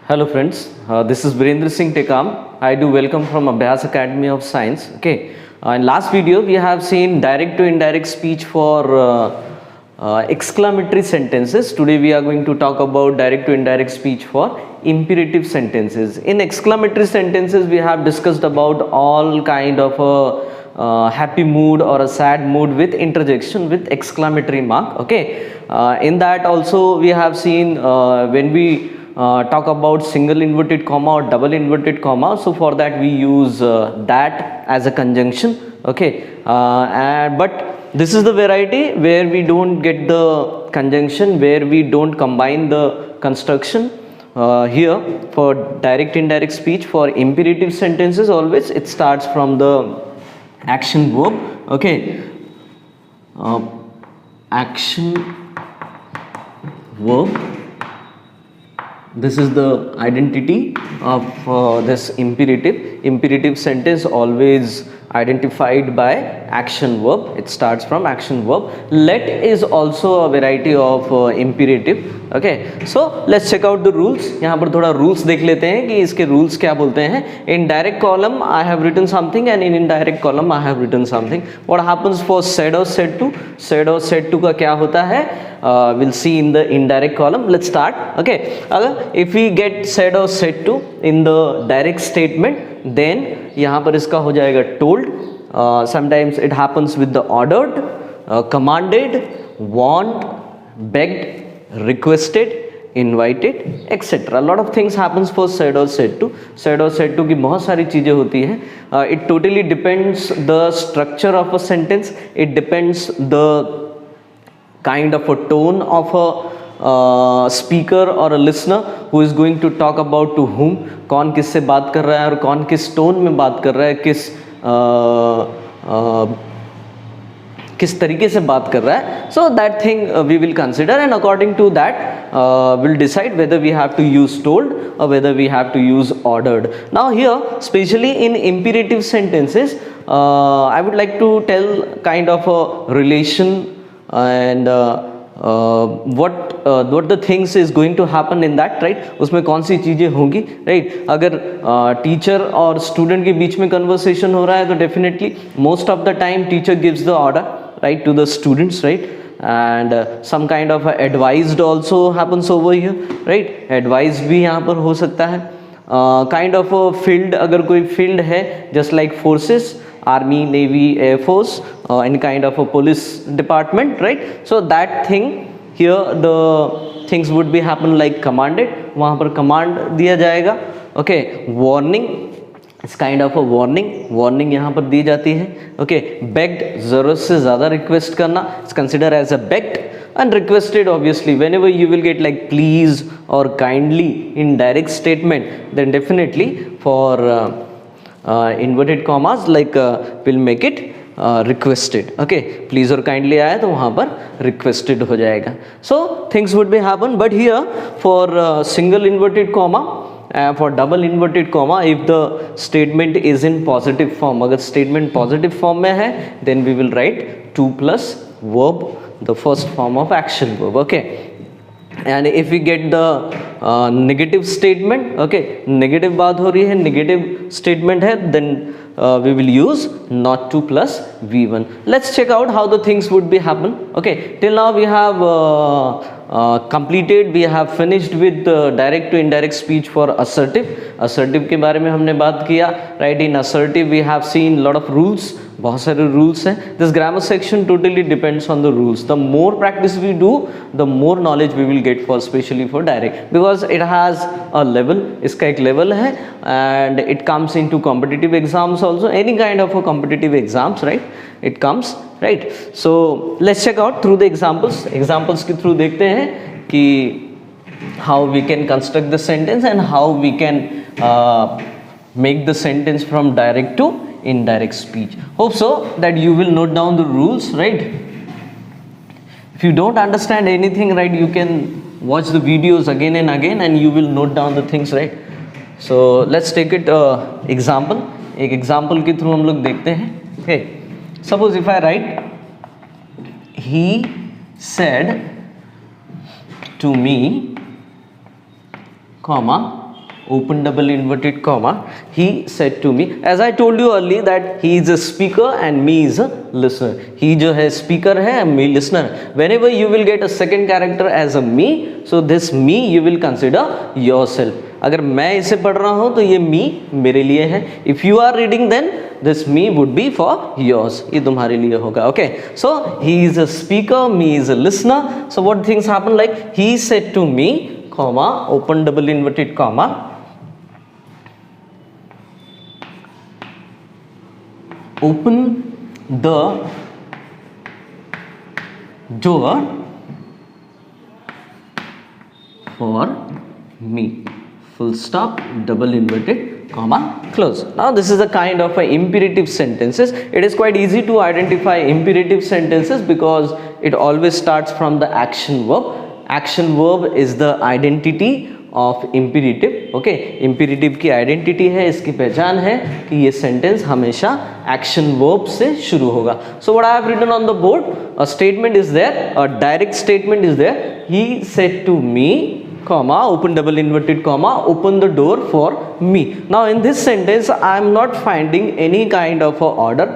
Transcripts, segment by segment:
Hello friends, this is Virendra Singh Tekam. I do welcome from Abhyas Academy of Science. Okay, in last video we have seen direct to indirect speech for exclamatory sentences. Today we are going to talk about direct to indirect speech for imperative sentences. In exclamatory sentences we have discussed about all kind of happy mood or a sad mood with interjection with exclamatory mark. Okay, in that also we have seen when we talk about single inverted comma or double inverted comma, so for that we use that as a conjunction. Okay, but this is the variety where we don't get the conjunction, where we don't combine the construction. Here for direct indirect speech for imperative sentences always it starts from the action verb. Okay, action verb. This is the identity of this imperative sentence, always identified by action verb. It starts from action verb. Let is also a variety of imperative. Okay, so let's check out the rules. यहाँ पर थोड़ा rules देख लेते हैं कि इसके rules क्या बोलते हैं. In direct column I have written something and in indirect column I have written something. What happens for said or said to? Said or said to का क्या होता है? We'll see in the indirect column. Let's start. Okay, if we get said or said to in the direct statement, then यहाँ पर इसका हो जाएगा told. Sometimes it happens with the ordered, commanded, warned, begged, requested, invited, etc. A lot of things happens for said or said to. Said or said to की बहुत सारी चीज़ें होती हैं. It totally depends the structure of a sentence. It depends the kind of a tone of a speaker or a listener who is going to talk about to whom. कौन किससे बात कर रहा है और कौन किस टोन में बात कर रहा है, किस तरीके से बात कर रहा है. So that thing we will consider, and according to that we'll decide whether we have to use told or whether we have to use ordered. Now here, especially in imperative sentences, I would like to tell kind of a relation and what the things is going to happen in that, right? उसमें कौन सी चीज़ें होंगी, right? अगर teacher और student के बीच में conversation हो रहा है तो definitely most of the time teacher gives the order, right, to the students, right? And some kind of advised also happens over here, right? Advised भी यहाँ पर हो सकता है. Kind of a field, अगर कोई field है just like forces, army, navy, air force, any kind of a police department, right? So that thing here, the things would be happen like commanded, वहाँ पर command दिया जाएगा. Okay, warning, it's kind of a warning यहाँ पर दी जाती है. Okay, begged, ज़रूरत से ज़्यादा request करना, it's considered as a begged. And requested, obviously whenever you will get like please or kindly in direct statement, then definitely for inverted commas like we'll make it requested. Okay, please or kindly आया तो वहाँ पर requested हो जाएगा. So things would be happen, but here for single inverted comma, for double inverted comma, if the statement is in positive form, अगर statement positive form में है, then we will write to plus verb, the first form of action verb. Okay, and if we get the negative statement, okay, negative बात हो रही है, negative statement है, then we will use not to plus v1. Let's check out how the things would be happen. Okay, till now we have completed, we have finished with direct to indirect speech for assertive. Assertive के बारे में हमने बात किया, right? In assertive we have seen lot of rules, बहुत सारे rules हैं. This grammar section totally depends on the rules. The more practice we do, the more knowledge we will get for, especially for direct, because it has a level. इसका एक level है, and it comes into competitive exams also, any kind of a competitive exams, right? It comes, right? So let's check out through the examples. Examples के through देखते हैं कि how we can construct the sentence and how we can make the sentence from direct to indirect speech. Hope so that you will note down the rules, right? If you don't understand anything, right, you can watch the videos again and again and you will note down the things, right? So let's take it example. एक example के through हम लोग देखते हैं. Okay, suppose if I write, he said to me, comma, open double inverted comma, he said to me, as I told you earlier that he is a speaker and me is a listener. He जो है speaker है and me listener. Whenever you will get a second character as a me, so this me you will consider yourself. अगर मैं इसे पढ़ रहा हूँ तो ये me मेरे लिए है. If you are reading then this me would be for yours. ये तुम्हारे लिए होगा. Okay. So he is a speaker, me is a listener. So what things happen, like he said to me, comma, open double inverted comma, open the door for me, full stop, double inverted comma, close. Now this is a kind of a imperative sentences. It is quite easy to identify imperative sentences because it always starts from the action verb. Action verb is the identity of imperative. Okay, imperative की identity है, इसकी पहचान है कि ये sentence हमेशा action verb से शुरू होगा. So what I have written on the board, a statement is there, a direct statement is there. He said to me, comma, open double inverted comma, open the door for me. Now in this sentence I am not finding any kind of a order,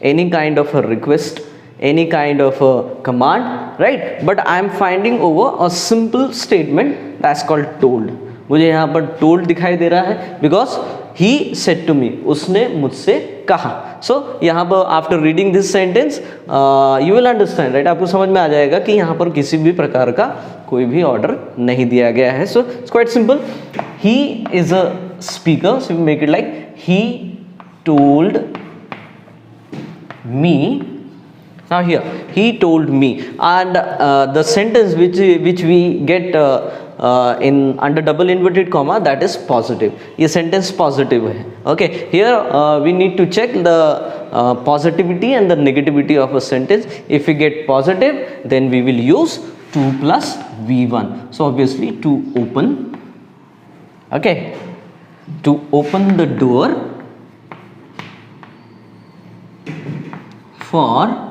any kind of a request, any kind of a command, right? But I am finding over a simple statement that's called told. मुझे यहाँ पर told दिखाई दे रहा है because he said to me, उसने मुझसे कहा. So यहाँ पर after reading this sentence you will understand, right? आपको समझ में आ जाएगा कि यहाँ पर किसी भी प्रकार का कोई भी ऑर्डर नहीं दिया गया है. So it's quite simple. He is a speaker, so we make it like he told me. Now here he told me, and the sentence which we get in under double inverted comma, that is positive. ये sentence positive है. Okay, here we need to check the positivity and the negativity of a sentence. If we get positive, then we will use to plus v1. So obviously to open, okay, to open the door for.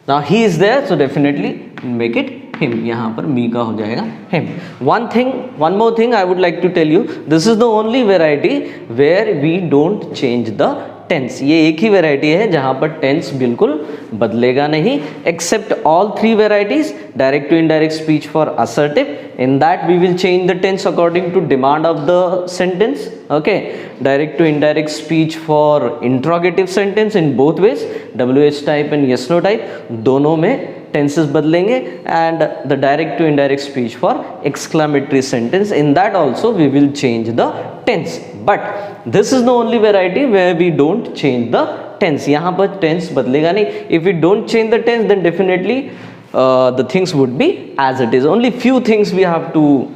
Now he is there, so definitely make it him. यहाँ पर me का हो जाएगा him. One more thing I would like to tell you. This is the only variety where we don't change the tense. ये एक ही variety है जहाँ पर tense बिल्कुल बदलेगा नहीं. Except all three varieties, direct to indirect speech for assertive. In that we will change the tense according to demand of the sentence. Okay, direct to indirect speech for interrogative sentence in both ways, WH type and yes no type, दोनों में tenses बदलेंगे. And the direct to indirect speech for exclamatory sentence, in that also we will change the tense. But this is the only variety where we don't change the tense. यहाँ पर tense बदलेगा नहीं. If we don't change the tense, then definitely the things would be as it is. Only few things we have to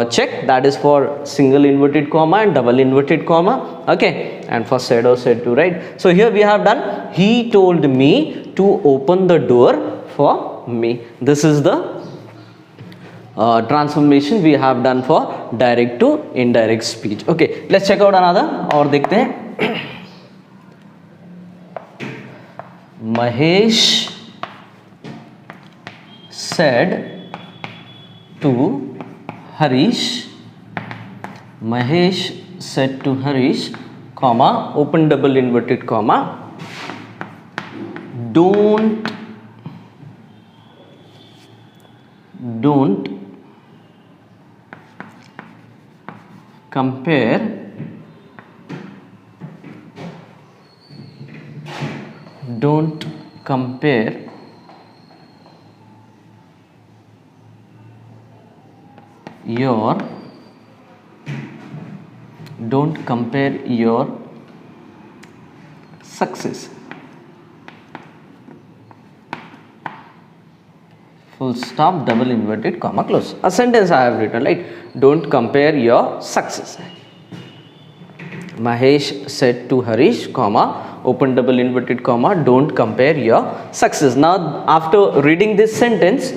check, that is for single inverted comma and double inverted comma. Okay, and for said or said to, right? So here we have done he told me to open the door for me. This is the transformation we have done for direct to indirect speech. Okay, let's check out another. और देखते हैं. Mahesh said to Harish, Mahesh said to Harish, comma, open double inverted comma, don't compare your success, full stop, double inverted comma, close. A sentence I have written, like don't compare your success. Mahesh said to Harish, comma, open double inverted comma, don't compare your success. Now after reading this sentence,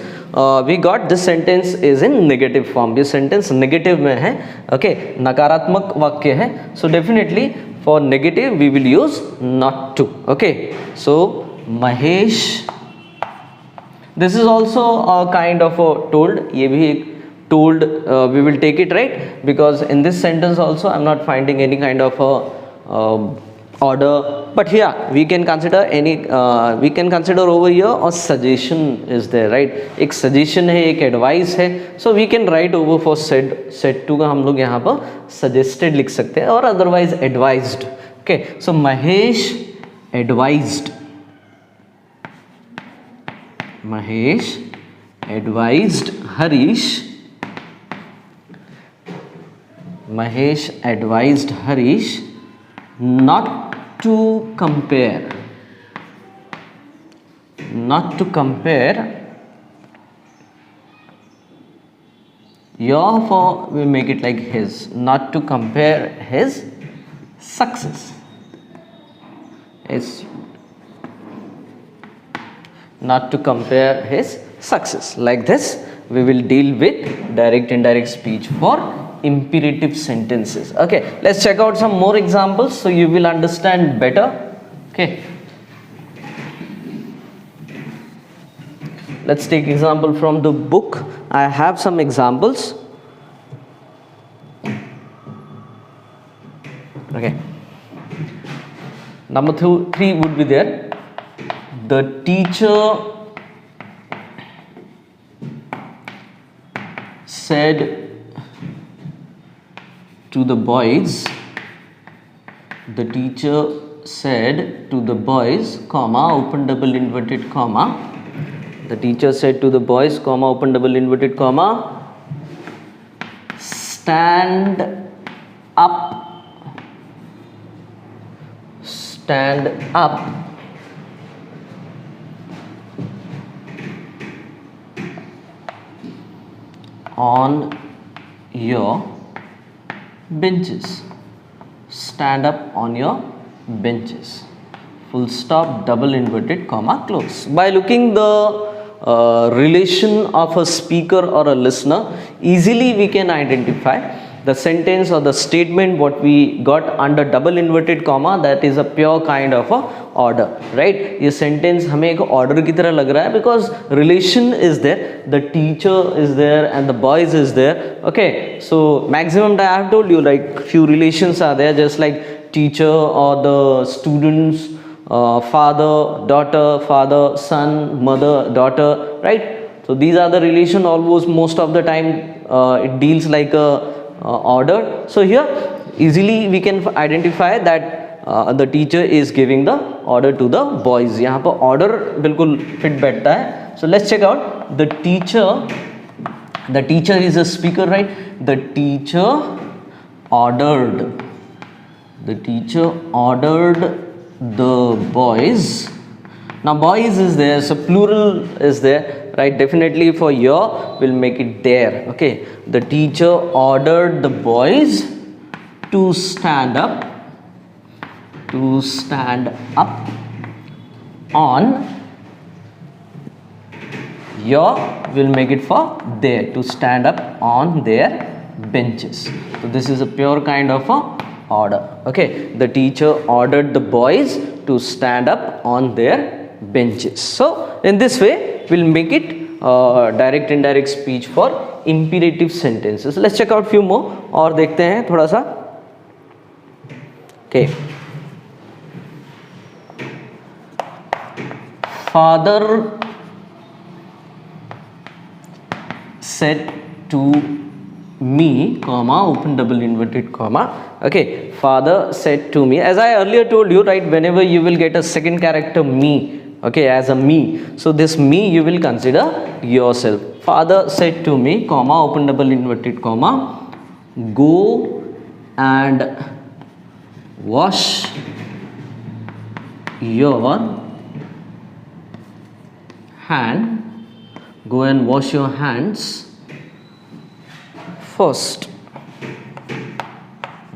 we got this sentence is in negative form. this sentence negative में है. Okay, नकारात्मक वाक्य है. So definitely for negative we will use not to. Okay, so Mahesh, this is also a kind of a told. ये भी एक told, we will take it, right? Because in this sentence also I'm not finding any kind of a order, but here we can consider any, we can consider over here a suggestion is there, right? एक suggestion है, एक advice है, so we can write over for said to का हम लोग यहाँ पर suggested लिख सकते हैं, और otherwise advised. Okay, so Mahesh advised Harish not to compare your, for we make it like his, not to compare his success, not to compare his success. Like this we will deal with direct indirect speech for imperative sentences. Okay, let's check out some more examples so you will understand better. Okay, let's take example from the book. I have some examples. Okay, number 3 would be there. The teacher said to the boys, comma, open double inverted comma, the teacher said to the boys, comma, open double inverted comma, stand up on your benches. Stand up on your benches. Full stop, double inverted comma, close. By looking the relation of a speaker or a listener, easily we can identify the sentence or the statement what we got under double inverted comma, that is a pure kind of a order, right? ये sentence हमें एक order की तरह लग रहा है because relation is there, the teacher is there and the boys is there. Okay, so maximum time I have told you like few relations are there, just like teacher or the students, father, daughter, father, son, mother, daughter, right? So these are the relation, almost most of the time it deals like a order. So here easily we can identify that the teacher is giving the order to the boys. यहाँ पर order बिल्कुल fit बैठता है. So let's check out the teacher is a speaker, right? The teacher ordered the boys. Now boys is there, so plural is there, right? Definitely for your we'll make it there. Okay, the teacher ordered the boys to stand up on your, we'll make it for there, to stand up on their benches. So this is a pure kind of a order. Okay, the teacher ordered the boys to stand up on their benches. So in this way we'll make it direct indirect speech for imperative sentences. Let's check out few more और देखते हैं थोड़ा सा. Okay, father said to me, comma, open double inverted comma. Okay, father said to me, as I earlier told you, right? Whenever you will get a second character me, okay, as a me, so this me you will consider yourself. Father said to me, comma, open double inverted comma, go and wash your hands first.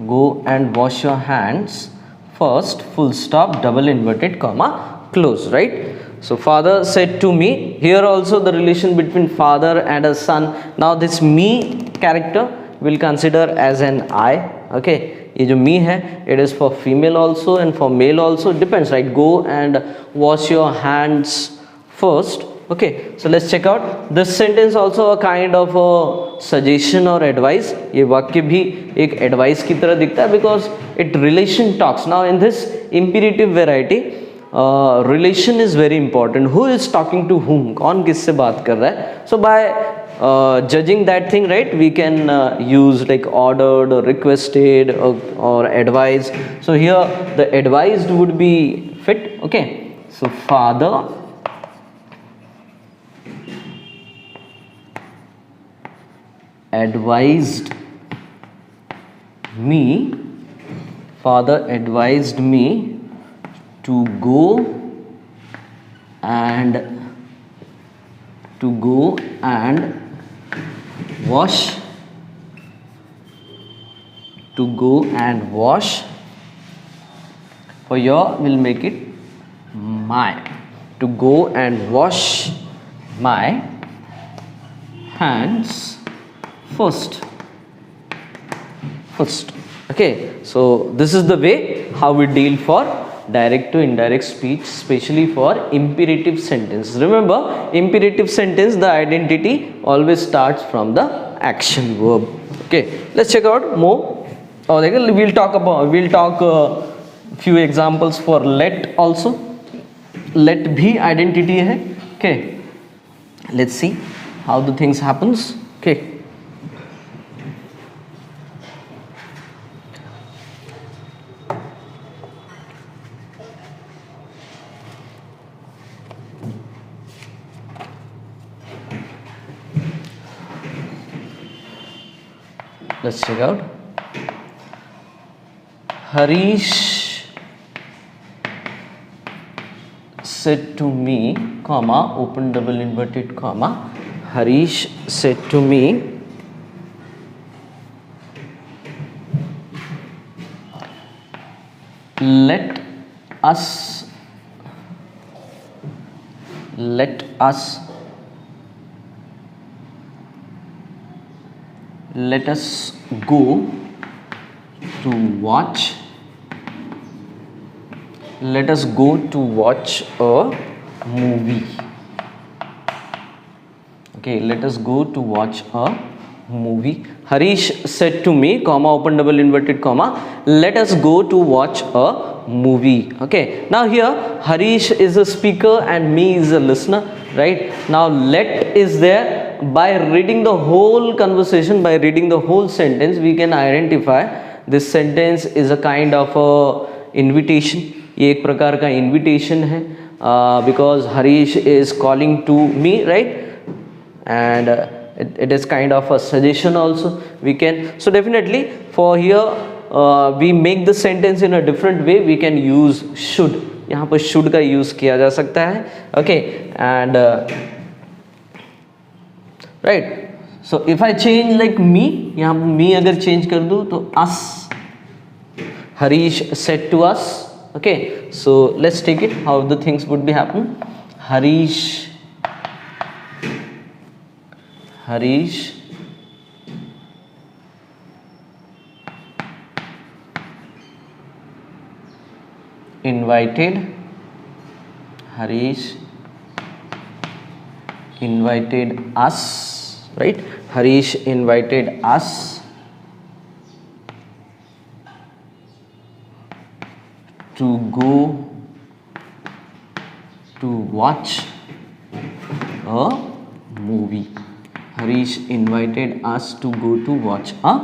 Go and wash your hands first, full stop, double inverted comma, close, right? So father said to me, here also the relation between father and a son. Now this me character will consider as an I. Okay, ये जो me है, it is for female also and for male also, depends, right? Go and wash your hands first, Okay, so let's check out this sentence also a kind of a suggestion or advice. ये वाक्य भी एक advice की तरह दिखता है because it relation talks. Now in this imperative variety, relation is very important. Who is talking to whom? कौन किससे बात कर रहा है? So by judging that thing, right, we can use like ordered or requested or advised. So here the advised would be fit. Okay, so father advised me to go and wash for your will make it my, to go and wash my hands first. Okay, so this is the way how we deal for direct to indirect speech, especially for imperative sentence. Remember, imperative sentence, the identity always starts from the action verb. Okay, let's check out more. We'll talk few examples for let also. Let भी identity है. Okay, let's see how the things happens. Okay, let's check out. Harish said to me, comma, open double inverted comma, Harish said to me, let us go to watch a movie. Okay, let us go to watch a movie. Harish said to me, comma, open double inverted comma, let us go to watch a movie. Okay, now here Harish is a speaker and me is a listener, right? Now let is there. By reading the whole conversation, by reading the whole sentence, we can identify this sentence is a kind of a invitation. ये एक प्रकार का invitation है, because Harish is calling to me, right? And it is kind of a suggestion also. We can, so definitely for here we make the sentence in a different way. We can use should. यहाँ पर should का use किया जा सकता है. Okay, and right. So if I change like me, यहाँ me अगर change कर दूँ तो us. Harish said to us. Okay, so let's take it how the things would be happen. Harish invited us, right? Harish invited us to go to watch a movie. Harish invited us to go to watch a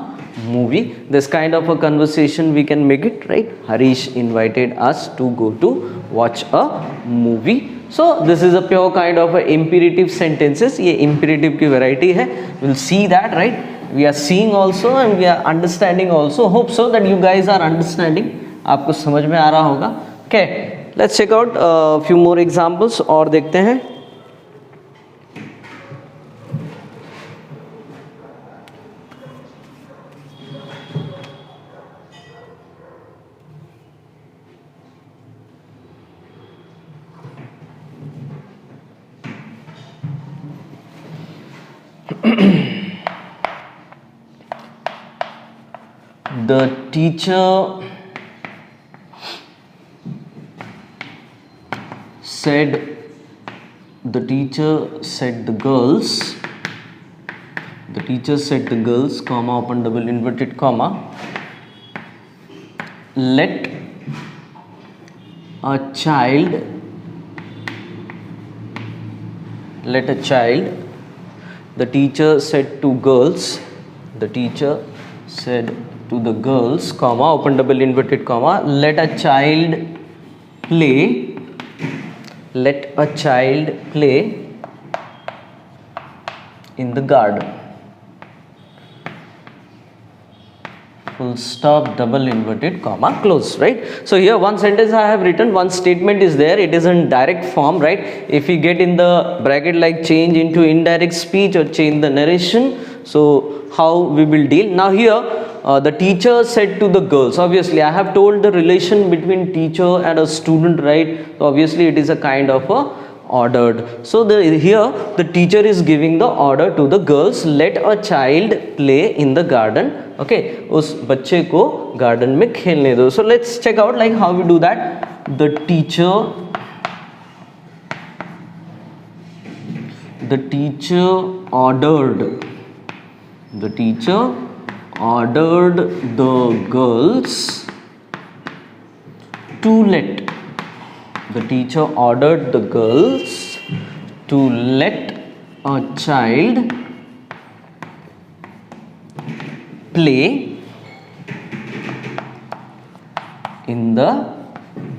movie. This kind of a conversation we can make it, right? Harish invited us to go to watch a movie. So this is a pure kind of a imperative sentences. ये imperative की variety है. We'll see that, right? We are seeing also and we are understanding also. Hope so that you guys are understanding. आपको समझ में आ रहा होगा. Okay, let's check out few more examples और देखते हैं. The teacher said the teacher said the girls, comma, open double inverted comma, let a child, the teacher said to girls, comma, open double inverted comma, let a child play in the garden. Full stop, double inverted comma, close, right? So here one sentence I have written, one statement is there, it is in direct form, right? If we get in the bracket like change into indirect speech or change the narration, so how we will deal. Now here the teacher said to the girls, obviously I have told the relation between teacher and a student, right? So obviously it is a kind of a ordered. So here the teacher is giving the order to the girls, let a child play in the garden. Okay, उस बच्चे को garden में खेलने दो. So let's check out like how we do that. The teacher ordered the girls to let a child play in the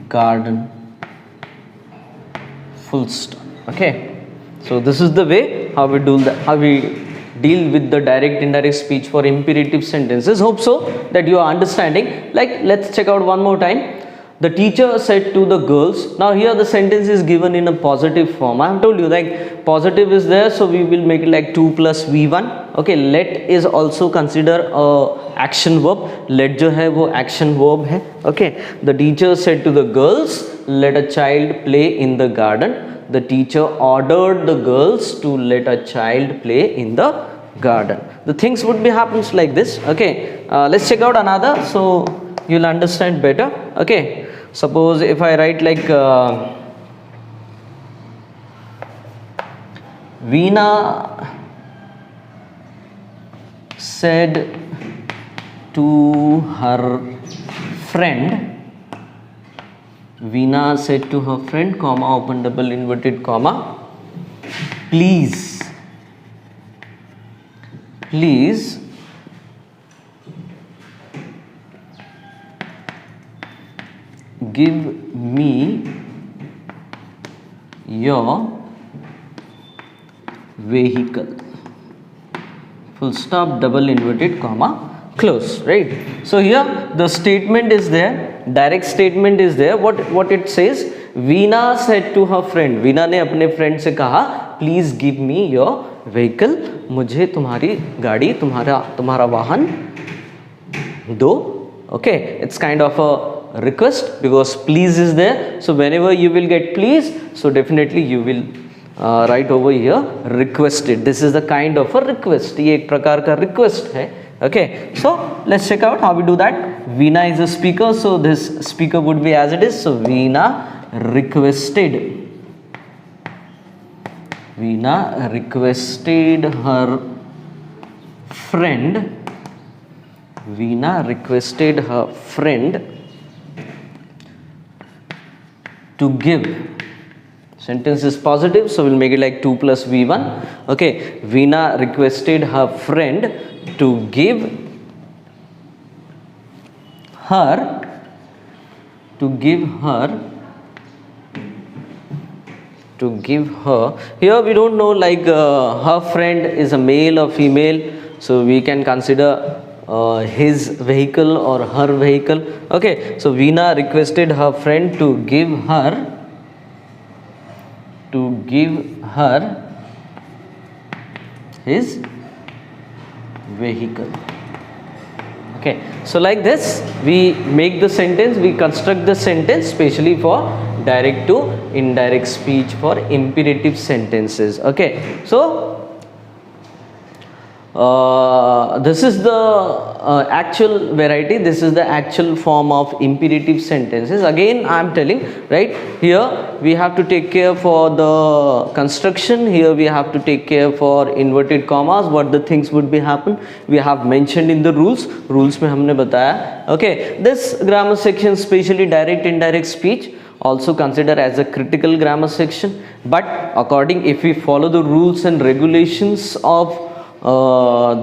garden. Full stop. Okay, so this is the way how we deal with the direct indirect speech for imperative sentences. Hope so that you are understanding. Like let's check out one more time. The teacher said to the girls. Now here the sentence is given in a positive form. I have told you like positive is there, so we will make it like 2 plus V1. Okay, let is also consider a action verb. Let जो है वो action verb है. Okay, the teacher said to the girls, let a child play in the garden. The teacher ordered the girls to let a child play in the garden. The things would be happens like this. Okay, let's check out another so you'll understand better. Okay, suppose if I write like Veena said to her friend, comma, open double inverted comma, please give me your vehicle. Full stop, double inverted comma, close, right? So here the statement is there, direct statement is there. What it says, Veena said to her friend, Veena ने अपने friend से कहा, please give me your vehicle, मुझे तुम्हारी गाड़ी, तुम्हारा वाहन दो. Okay, it's kind of a request because please is there. So whenever you will get please, so definitely you will write over here requested. This is the kind of a request. ये एक प्रकार का request है. Okay, so let's check out how we do that. Veena is a speaker, so this speaker would be as it is. So Veena requested her friend. Veena requested her friend to give. Sentence is positive, so we'll make it like 2 plus V1. Okay, Veena requested her friend to give her here we don't know like her friend is a male or female, so we can consider his vehicle or her vehicle. Okay, so Veena requested her friend to give her his vehicle. Okay, so like this we make the sentence, we construct the sentence specially for direct to indirect speech for imperative sentences. Okay, so this is the actual variety, this is the actual form of imperative sentences. Again I am telling, right, here we have to take care for the construction, here we have to take care for inverted commas, what the things would be happen, we have mentioned in the rules में हमने बताया. Okay, this grammar section, especially direct indirect speech, also consider as a critical grammar section, but according, if we follow the rules and regulations of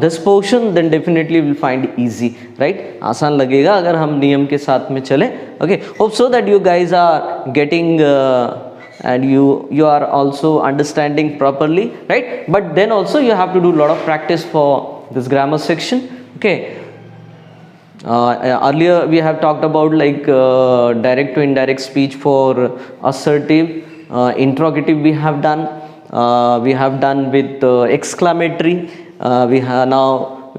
this portion, then definitely will find easy, right? आसान लगेगा अगर हम नियम के साथ में चले. Okay, hope so that you guys are getting and you are also understanding properly, right? But then also you have to do a lot of practice for this grammar section. Okay, earlier we have talked about like direct to indirect speech for assertive, interrogative we have done with exclamatory. We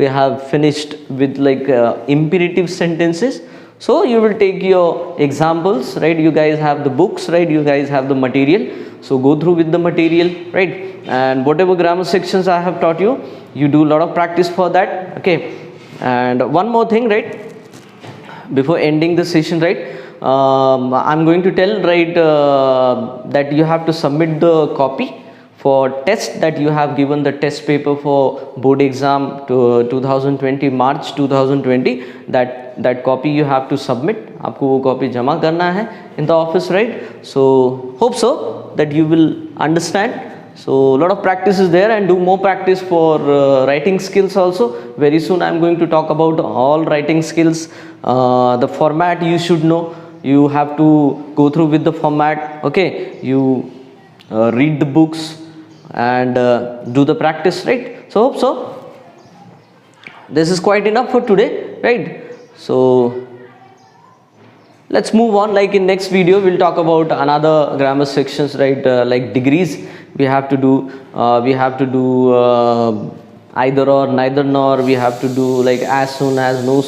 have finished with like imperative sentences. So you will take your examples, right? You guys have the books, right? You guys have the material, so go through with the material, right? And whatever grammar sections I have taught you, you do a lot of practice for that. Okay, and one more thing, right, before ending the session, right, I'm going to tell, right, that you have to submit the copy for test that you have given, the test paper for board exam to 2020 March 2020, that copy you have to submit. आपको वो copy जमा करना है in the office, right? So hope so that you will understand. So a lot of practice is there, and do more practice for writing skills also. Very soon I'm going to talk about all writing skills. The format you should know, you have to go through with the format. Okay, you read the books and do the practice, right? So hope so this is quite enough for today, right? So let's move on. Like in next video we'll talk about another grammar sections, right? Like degrees we have to do either or, neither nor, we have to do like as soon as, no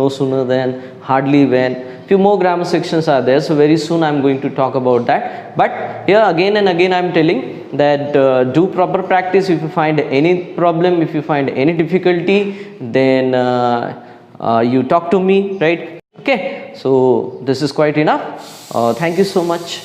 sooner than, hardly when. Few more grammar sections are there, so very soon I'm going to talk about that. But here again and again I'm telling that do proper practice. If you find any problem, if you find any difficulty, then you talk to me, right? Okay, so this is quite enough. Thank you so much.